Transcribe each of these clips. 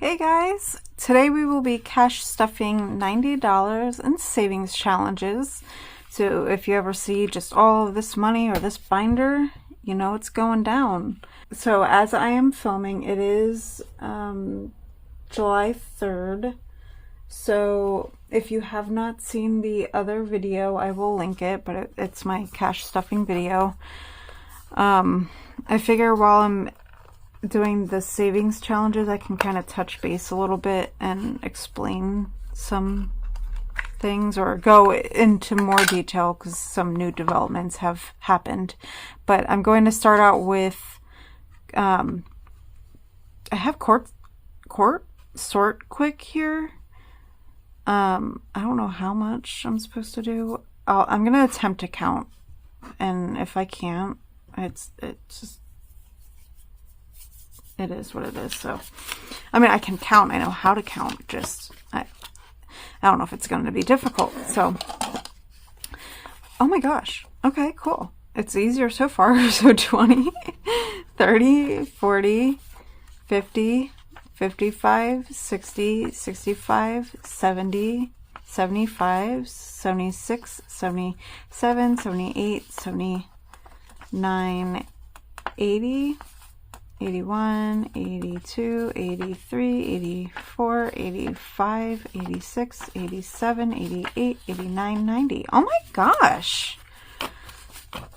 Hey guys, today we will be cash stuffing $90 in savings challenges. So if you ever see just all of this money or this binder, you know it's going down. So as I am filming, it is July 3rd. So if you have not seen the other video, I will link it, but it's my cash stuffing video. I figure while I'm doing the savings challenges, I can kind of touch base a little bit and explain some things or go into more detail because some new developments have happened. But I'm going to start out with I have sort quick here. I don't know how much I'm supposed to do. I'm gonna attempt to count, and if I can't, it is what it is. So, I mean, I can count. I know how to count. Just, I don't know if it's going to be difficult. So, oh my gosh. Okay, cool. It's easier so far. So 20, 30, 40, 50, 55, 60, 65, 70, 75, 76, 77, 78, 79, 80, 81, 82, 83, 84, 85, 86, 87, 88, 89, 90. Oh my gosh.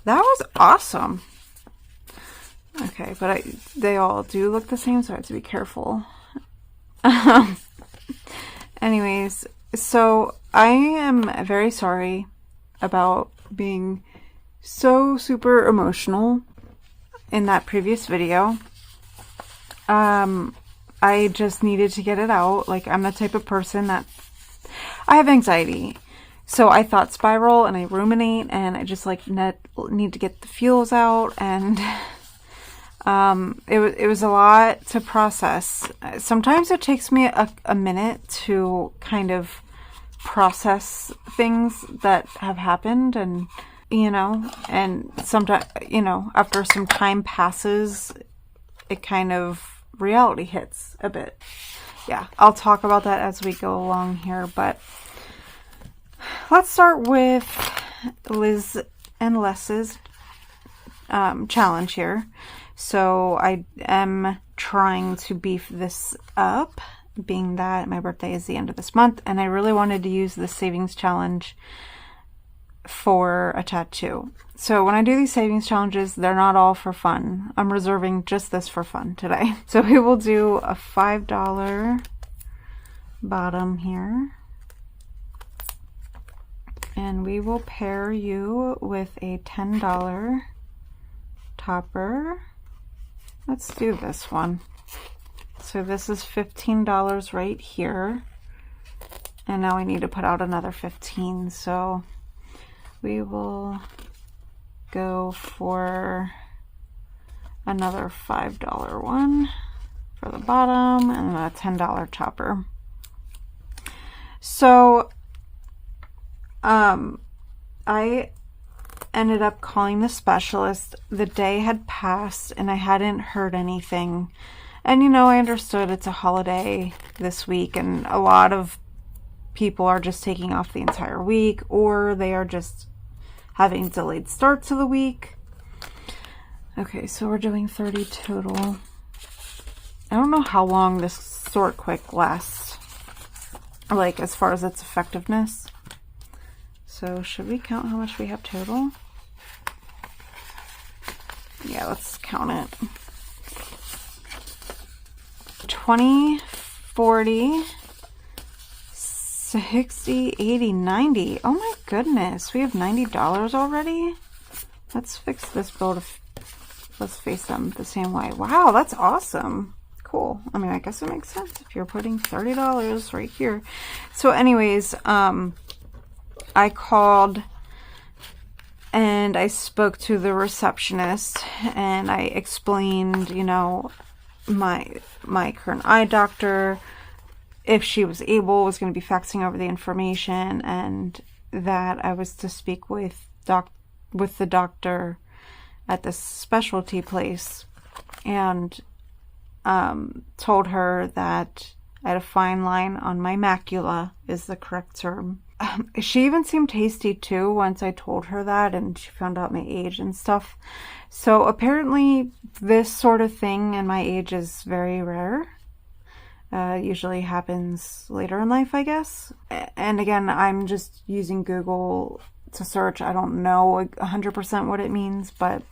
That was awesome. Okay, but they all do look the same, so I have to be careful. Anyways, so I am very sorry about being so super emotional in that previous video. I just needed to get it out. Like, I'm the type of person that I have anxiety. So I thought spiral and I ruminate and I just like need to get the feels out, and it was a lot to process. Sometimes it takes me a minute to kind of process things that have happened, and and sometimes, after some time passes, it kind of reality hits a bit. Yeah, I'll talk about that as we go along here, but let's start with Liz and Les's challenge here. So I am trying to beef this up, being that my birthday is the end of this month, and I really wanted to use the savings challenge for a tattoo. So when I do these savings challenges, they're not all for fun. I'm reserving just this for fun today. So we will do a $5 bottom here, and we will pair you with a $10 topper. Let's do this one. So this is $15 right here, and now we need to put out another 15. So we will go for another $5 one for the bottom and a $10 topper. So I ended up calling the specialist. The day had passed and I hadn't heard anything. And I understood it's a holiday this week and a lot of people are just taking off the entire week, or they are just having delayed starts of the week. Okay, so we're doing 30 total. I don't know how long this sort quick lasts, like as far as its effectiveness. So should we count how much we have total? Yeah, let's count it. 20, 40, 60, 80, 90. Oh my goodness, we have $90 already? Let's fix this bill let's face them the same way. Wow, that's awesome. Cool. I mean, I guess it makes sense if you're putting $30 right here. So anyways, I called and I spoke to the receptionist and I explained, my current eye doctor, if she was able, was going to be faxing over the information, and that I was to speak with the doctor at this specialty place, and told her that I had a fine line on my macula is the correct term. She even seemed tasty too once I told her that, and she found out my age and stuff. So apparently this sort of thing in my age is very rare. Usually happens later in life, I guess. And again, I'm just using Google to search. I don't know 100% what it means, but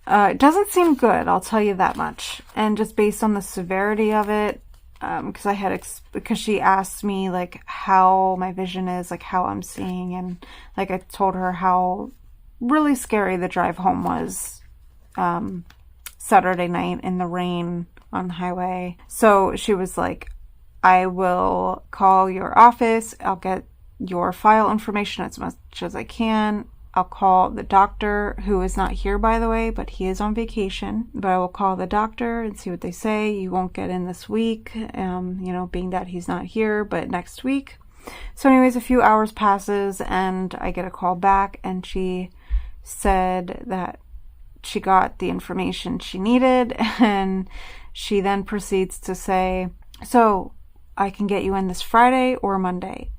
it doesn't seem good, I'll tell you that much. And just based on the severity of it, because she asked me like how my vision is, like how I'm seeing, and like I told her how really scary the drive home was Saturday night in the rain on the highway. So she was like, I will call your office, I'll get your file information as much as I can. I'll call the doctor, who is not here, by the way, but he is on vacation. But I will call the doctor and see what they say. You won't get in this week, being that he's not here, but next week. So anyways, a few hours passes and I get a call back, and she said that she got the information she needed, and she then proceeds to say, so I can get you in this Friday or Monday.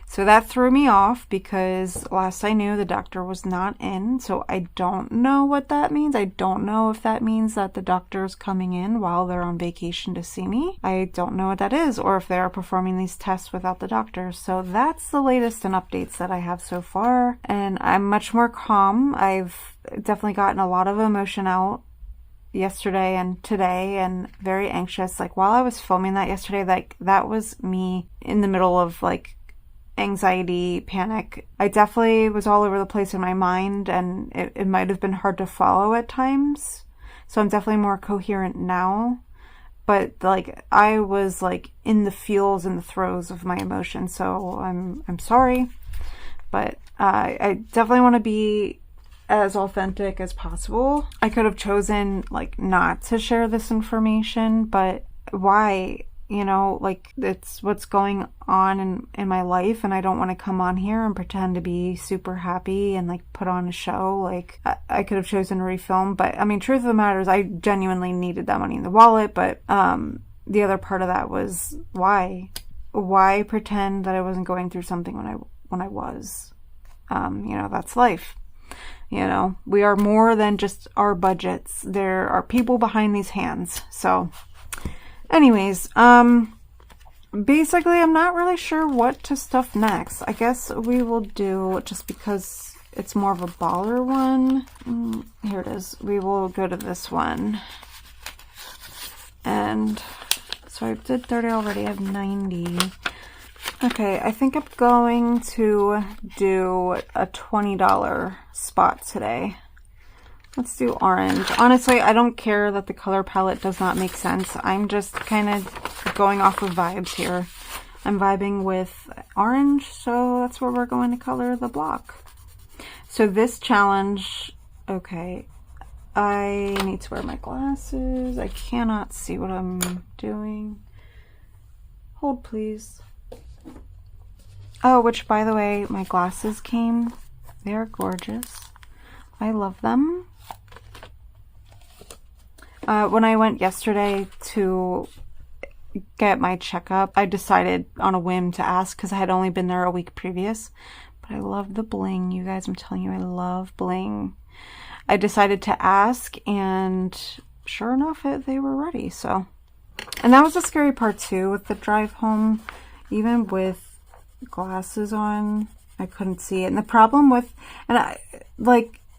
So that threw me off, because last I knew the doctor was not in. So I don't know what that means. I don't know if that means that the doctor is coming in while they're on vacation to see me. I don't know what that is, or if they are performing these tests without the doctor. So that's the latest and updates that I have so far. And I'm much more calm. I've definitely gotten a lot of emotion out yesterday and today, and very anxious. Like while I was filming that yesterday, like that was me in the middle of like anxiety, panic. I definitely was all over the place in my mind, and it might have been hard to follow at times. So I'm definitely more coherent now. But like I was like in the feels and the throes of my emotions. So I'm sorry. But I definitely want to be as authentic as possible. I could have chosen like not to share this information, but why? Like it's what's going on in my life, and I don't want to come on here and pretend to be super happy and like put on a show. Like I could have chosen to refilm, but I mean, truth of the matter is I genuinely needed that money in the wallet. But the other part of that was why pretend that I wasn't going through something when I was. That's life. We are more than just our budgets. There are people behind these hands. So anyways, basically I'm not really sure what to stuff next. I guess we will do, just because it's more of a baller one. Here it is. We will go to this one. And so I did 30 already. I have 90. Okay, I think I'm going to do a $20 spot today. Let's do orange. Honestly, I don't care that the color palette does not make sense. I'm just kind of going off of vibes here. I'm vibing with orange, so that's where we're going to color the block. So this challenge, okay, I need to wear my glasses. I cannot see what I'm doing. Hold, please. Oh, which, by the way, my glasses came. They are gorgeous. I love them. When I went yesterday to get my checkup, I decided on a whim to ask, because I had only been there a week previous. But I love the bling, you guys. I'm telling you, I love bling. I decided to ask, and sure enough, they were ready. So, and that was the scary part too with the drive home. Even with glasses on, I couldn't see it. And the problem with,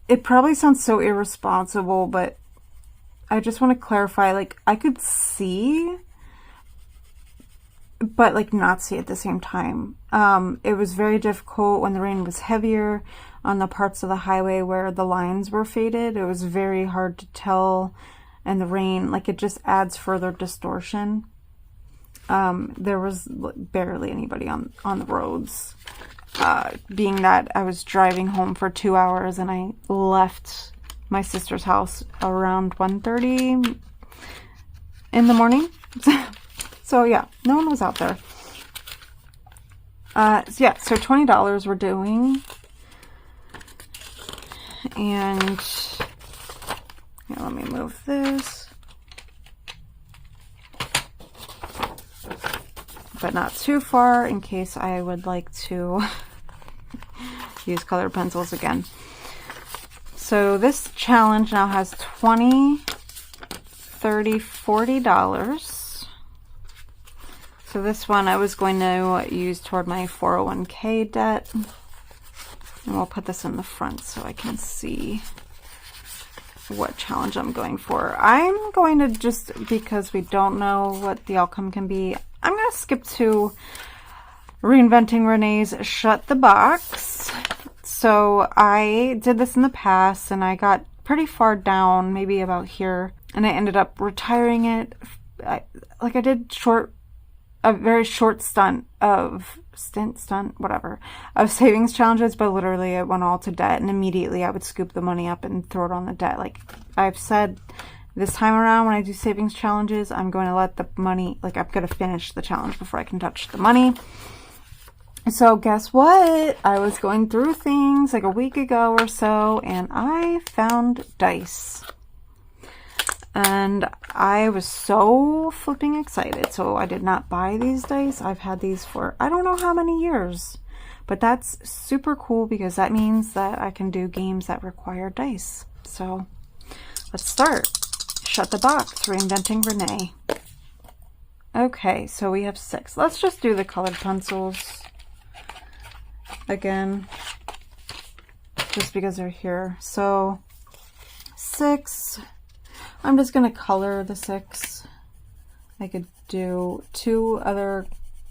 it probably sounds so irresponsible, but I just want to clarify, like, I could see, but like not see at the same time. It was very difficult when the rain was heavier on the parts of the highway where the lines were faded. It was very hard to tell, and the rain, like, it just adds further distortion. There was barely anybody on the roads, being that I was driving home for 2 hours, and I left my sister's house around 1:30 in the morning. So yeah, no one was out there. So $20 we're doing. And yeah, let me move this. but not too far in case I would like to use colored pencils again. So this challenge now has $20, $30, $40. So this one I was going to use toward my 401k debt. And we'll put this in the front so I can see what challenge I'm going for. I'm going to, just because we don't know what the outcome can be, I'm going to skip to Reinventing Renee's Shut the Box. So I did this in the past and I got pretty far down, maybe about here, and I ended up retiring it. I did a very short stunt of savings challenges, but literally it went all to debt, and immediately I would scoop the money up and throw it on the debt. Like I've said, this time around when I do savings challenges, I'm going to let the money, I'm going to finish the challenge before I can touch the money. So guess what? I was going through things like a week ago or so, and I found dice. And I was so flipping excited. So I did not buy these dice. I've had these for I don't know how many years. But that's super cool because that means that I can do games that require dice. So let's start. Shut the Box, Reinventing Renee. Okay, so we have 6. Let's just do the colored pencils again, just because they're here. So 6. I'm just going to color the 6. I could do 2 other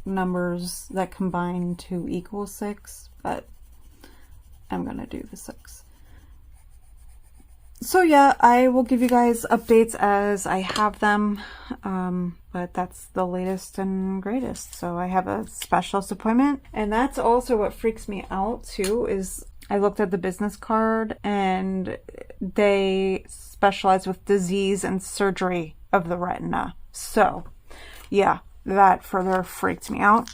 numbers that combine to equal 6, but I'm going to do the 6. So yeah, I will give you guys updates as I have them, but that's the latest and greatest. So I have a specialist appointment, and that's also what freaks me out too, is I looked at the business card and they specialize with disease and surgery of the retina. So yeah, that further freaked me out.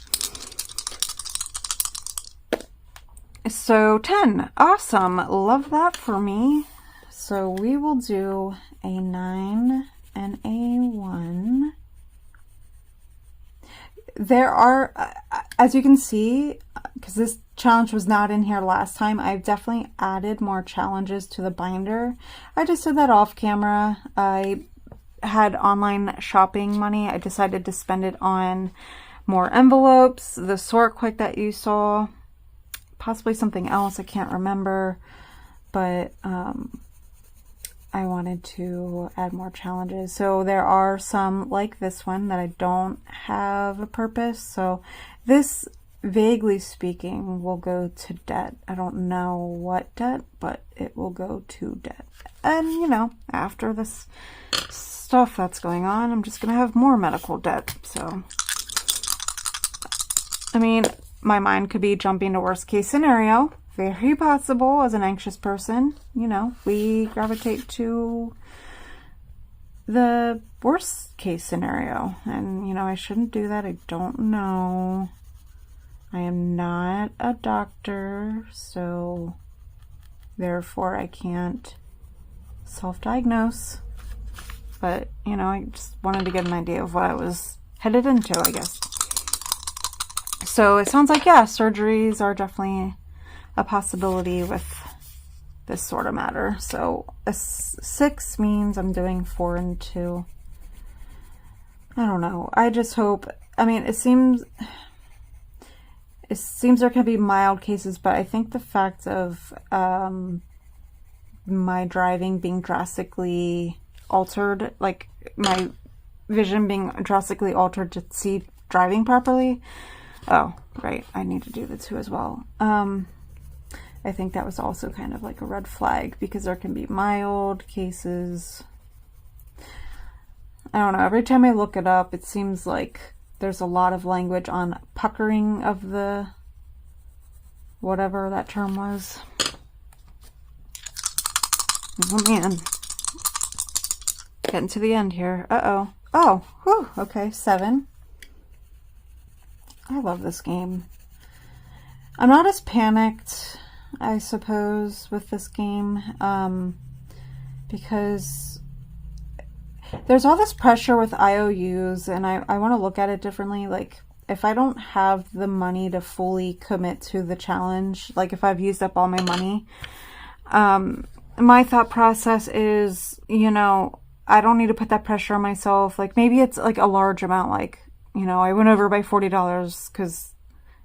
So 10, awesome, love that for me. So we will do a 9 and a 1. There are, as you can see, because this challenge was not in here last time, I've definitely added more challenges to the binder. I just did that off camera. I had online shopping money. I decided to spend it on more envelopes, the sort quick that you saw, possibly something else, I can't remember, but I wanted to add more challenges. So there are some like this one that I don't have a purpose. So this, vaguely speaking, will go to debt. I don't know what debt, but it will go to debt. And you know, after this stuff that's going on, I'm just going to have more medical debt. So, I mean, my mind could be jumping to worst case scenario. Very possible. As an anxious person, you know, we gravitate to the worst case scenario. And, you know, I shouldn't do that. I don't know. I am not a doctor, so therefore I can't self-diagnose. But, you know, I just wanted to get an idea of what I was headed into, I guess. So it sounds like, yeah, surgeries are definitely a possibility with this sort of matter. So a 6 means I'm doing 4 and 2. I don't know. I just hope, I mean, it seems there can be mild cases, but I think the fact of my driving being drastically altered, like my vision being drastically altered to see driving properly. Oh, right. I need to do the 2 as well. I think that was also kind of like a red flag, because there can be mild cases. I don't know. Every time I look it up, it seems like there's a lot of language on puckering of the whatever that term was. Oh man. Getting to the end here. Uh-oh. Oh, whew, okay, 7. I love this game. I'm not as panicked, I suppose, with this game, because there's all this pressure with IOUs, and I want to look at it differently. Like, if I don't have the money to fully commit to the challenge, like if I've used up all my money, my thought process is, you know, I don't need to put that pressure on myself. Like maybe it's like a large amount, like, you know, I went over by $40 because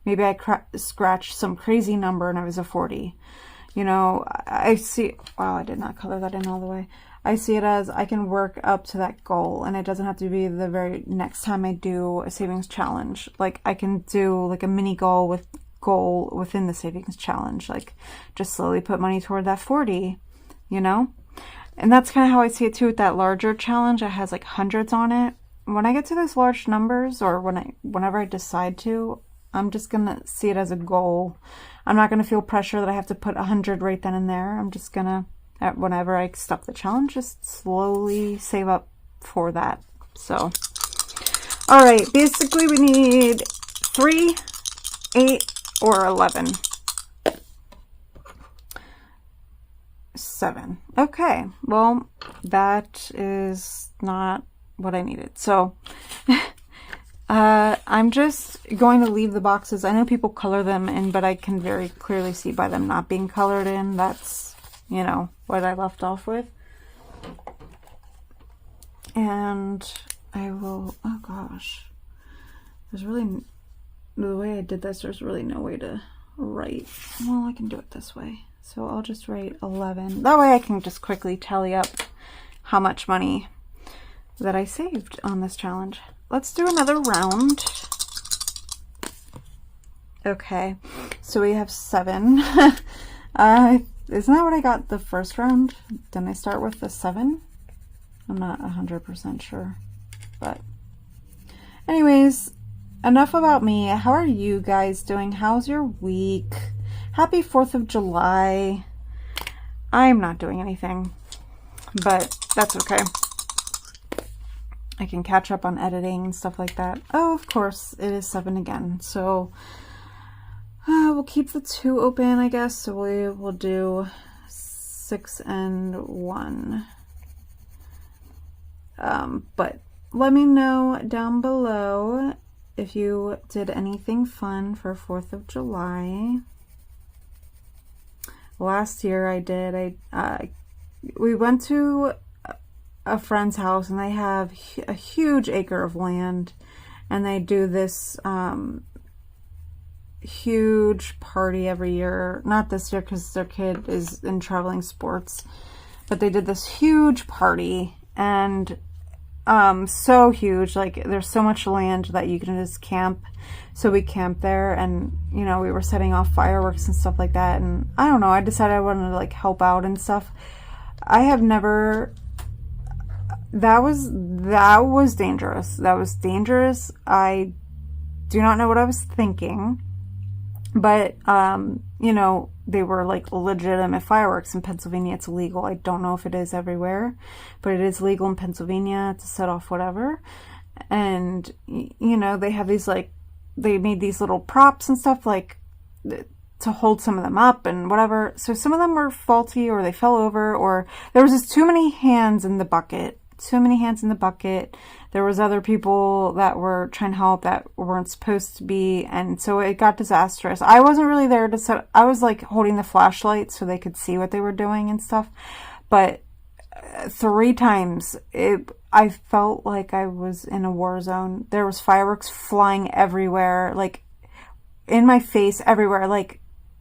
maybe I scratched some crazy number and it was a 40. You know, I see, wow, I did not color that in all the way. I see it as I can work up to that goal, and it doesn't have to be the very next time I do a savings challenge. Like I can do like a mini goal within the savings challenge, like just slowly put money toward that 40, you know? And that's kind of how I see it too with that larger challenge that has like hundreds on it. When I get to those large numbers, or whenever I decide to, I'm just going to see it as a goal. I'm not going to feel pressure that I have to put 100 right then and there. I'm just going to, whenever I stop the challenge, just slowly save up for that. So, all right, basically we need 3, 8, or 11. 7. Okay, well, that is not what I needed. So, I'm just going to leave the boxes. I know people color them in, but I can very clearly see by them not being colored in. That's, you know, what I left off with. And I will, oh gosh, there's really, the way I did this, there's really no way to write. Well, I can do it this way. So I'll just write 11. That way I can just quickly tally up how much money that I saved on this challenge. Let's do another round. Okay, so we have 7. Isn't that what I got the first round? Didn't I start with the 7? I'm not 100% sure, but anyways, enough about me. How are you guys doing? How's your week? Happy 4th of July. I'm not doing anything, but that's okay. I can catch up on editing and stuff like that. Oh, of course, it is 7 again. So we'll keep the 2 open, I guess. So we will do 6 and 1. But let me know down below if you did anything fun for 4th of July. Last year I did, we went to a friend's house, and they have a huge acre of land, and they do this huge party every year. Not this year because their kid is in traveling sports, but they did this huge party, and so huge, like there's so much land that you can just camp. So we camped there, and you know, we were setting off fireworks and stuff like that, and I don't know, I decided I wanted to like help out and stuff. I have never, that was dangerous. That was dangerous. I do not know what I was thinking, but you know, they were like legitimate fireworks. In Pennsylvania it's illegal. I don't know if it is everywhere, but it is legal in Pennsylvania to set off whatever. And you know, they have these like, they made these little props and stuff like to hold some of them up and whatever. So some of them were faulty, or they fell over, or there was just too many hands in the bucket. There was other people that were trying to help that weren't supposed to be, and so it got disastrous. I wasn't really there to set, I was like holding the flashlight so they could see what they were doing and stuff. But 3 times I felt like I was in a war zone. There was fireworks flying everywhere, like in my face, everywhere, like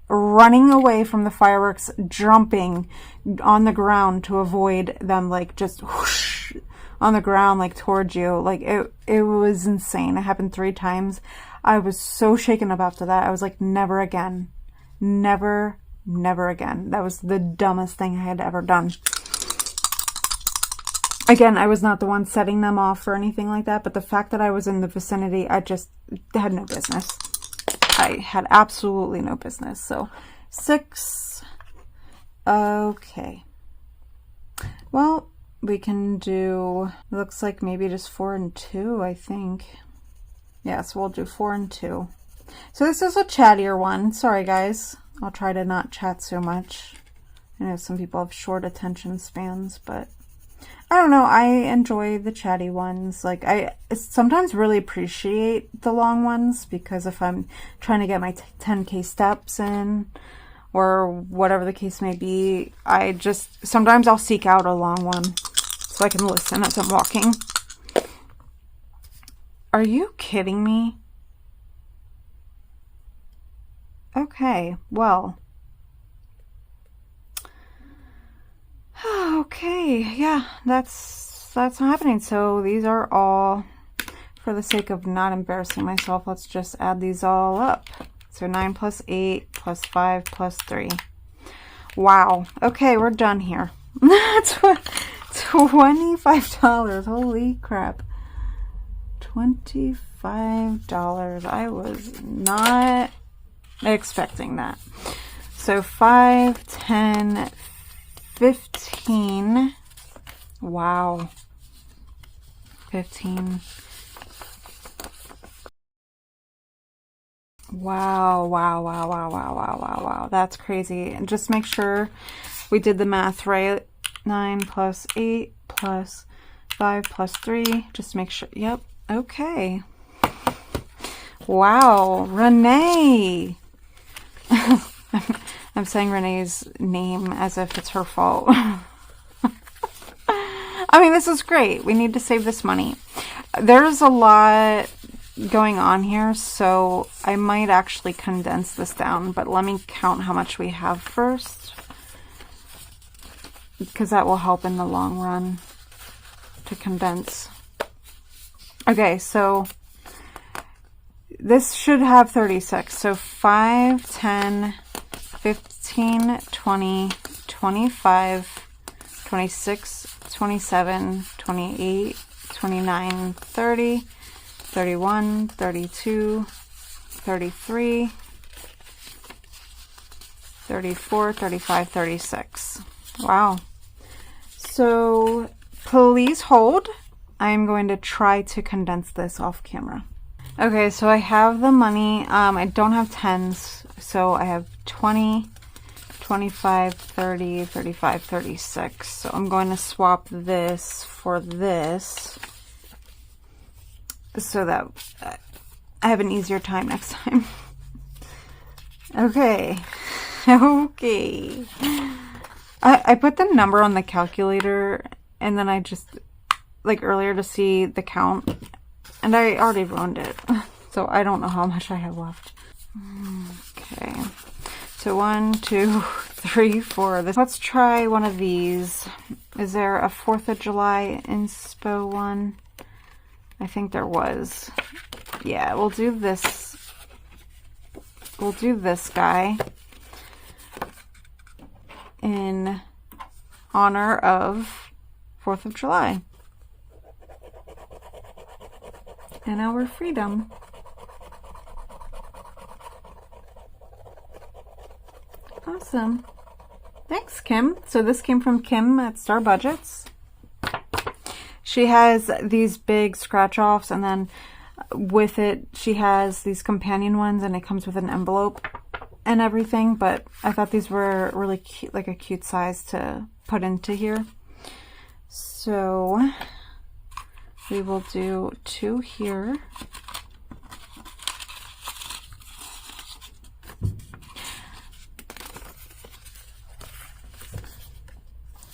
running away from the fireworks, jumping on the ground to avoid them, like just whoosh on the ground, like towards you. Like it was insane. It happened 3 times. I was so shaken up after that. I was like, never again. Never again. That was the dumbest thing I had ever done. Again, I was not the one setting them off or anything like that, but the fact that I was in the vicinity, I just had no business. I had absolutely no business. So 6. Okay. Well, we can do, looks like maybe just 4 and 2, I think. Yeah, so we'll do 4 and 2. So this is a chattier one. Sorry, guys. I'll try to not chat so much. I know some people have short attention spans, but I don't know. I enjoy the chatty ones. Like, I sometimes really appreciate the long ones because if I'm trying to get my 10K steps in or whatever the case may be, sometimes I'll seek out a long one so I can listen as I'm walking. Are you kidding me? Okay, well. Okay, yeah, that's not happening. So these are all, for the sake of not embarrassing myself, let's just add these all up. So 9 plus 8 plus 5 plus 3. Wow. Okay, we're done here. That's what, $25. Holy crap. $25. I was not expecting that. So 5, 10, 15. Wow. 15. Wow. That's crazy. And just make sure we did the math right. 9 plus 8 plus 5 plus 3. Just make sure. Yep. Okay. Wow. Renee. I'm saying Renee's name as if it's her fault. I mean, this is great. We need to save this money. There's a lot going on here, so I might actually condense this down, but let me count how much we have first, because that will help in the long run to condense. Okay, so this should have 36. So 5, 10, 15, 20, 25, 26, 27, 28, 29, 30, 31, 32, 33, 34, 35, 36. Wow. So please hold. I am going to try to condense this off camera. Okay, so I have the money. I don't have tens, so I have 20, 25, 30, 35, 36. So I'm going to swap this for this so that I have an easier time next time. Okay. Okay. I put the number on the calculator and then I just, like earlier to see the count, and I already ruined it. So I don't know how much I have left. Okay. So 1, 2, 3, 4. Let's try one of these. Is there a 4th of July inspo one? I think there was. Yeah, we'll do this. We'll do this guy in honor of 4th of July and our freedom. Awesome. Thanks, Kim. So this came from Kim at Star Budgets. She has these big scratch-offs, and then with it, she has these companion ones, and it comes with an envelope and everything, but I thought these were really cute, like a cute size to put into here. So we will do 2 here.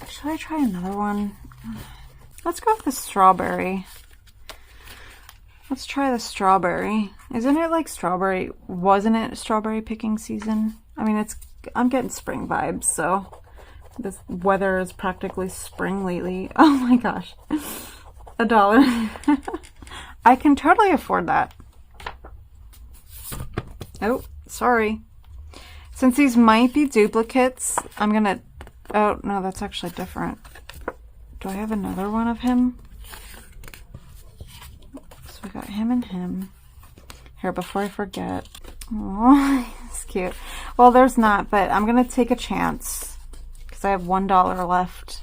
Should I try another one? Let's go with the strawberry. Let's try the strawberry. Isn't it like strawberry? Wasn't it strawberry picking season? I mean, I'm getting spring vibes, so this weather is practically spring lately. Oh my gosh. $1. I can totally afford that. Oh, sorry. Since these might be duplicates, I'm gonna... Oh, no, that's actually different. Do I have another one of him? So we got him and him. Here, before I forget. Oh, it's cute. Well, there's not, but I'm going to take a chance because I have $1 left.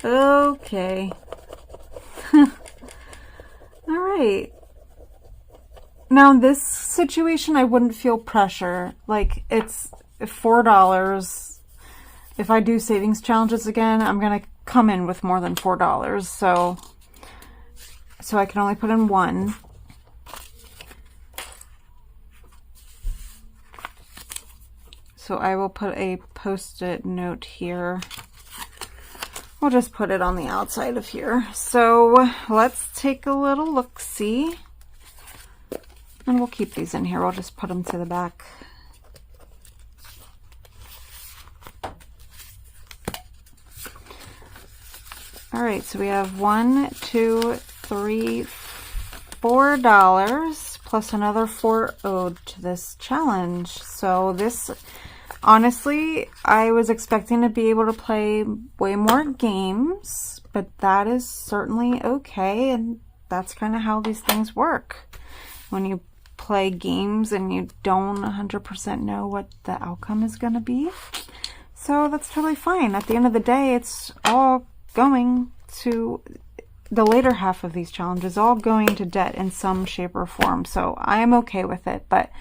Okay. All right. Now, in this situation, I wouldn't feel pressure. Like, it's $4. if I do savings challenges again, I'm going to come in with more than $4. So I can only put in one. So I will put a post-it note here. We'll just put it on the outside of here. So let's take a little look-see. And we'll keep these in here. We'll just put them to the back. All right, so we have $1, $2, $3, $4 plus another $4 owed to this challenge. So this, honestly, I was expecting to be able to play way more games, but that is certainly okay, and that's kind of how these things work. When you play games and you don't 100% know what the outcome is going to be. So that's totally fine. At the end of the day, it's all going to the later half of these challenges, all going to debt in some shape or form. So I am okay with it. But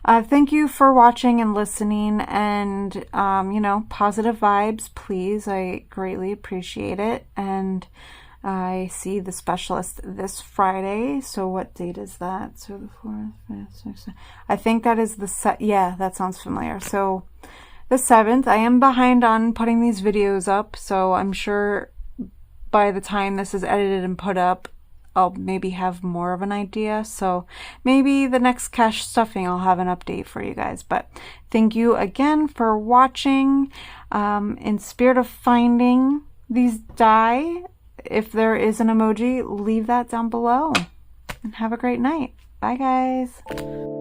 thank you for watching and listening, and you know, positive vibes, please. I greatly appreciate it. And I see the specialist this Friday. So what date is that? So the 4th, 5th, 6th. I think that is the yeah, that sounds familiar. So the 7th. I am behind on putting these videos up, so I'm sure by the time this is edited and put up, I'll maybe have more of an idea. So maybe the next cash stuffing, I'll have an update for you guys. But thank you again for watching. In spirit of finding these die, if there is an emoji, leave that down below. And have a great night. Bye, guys.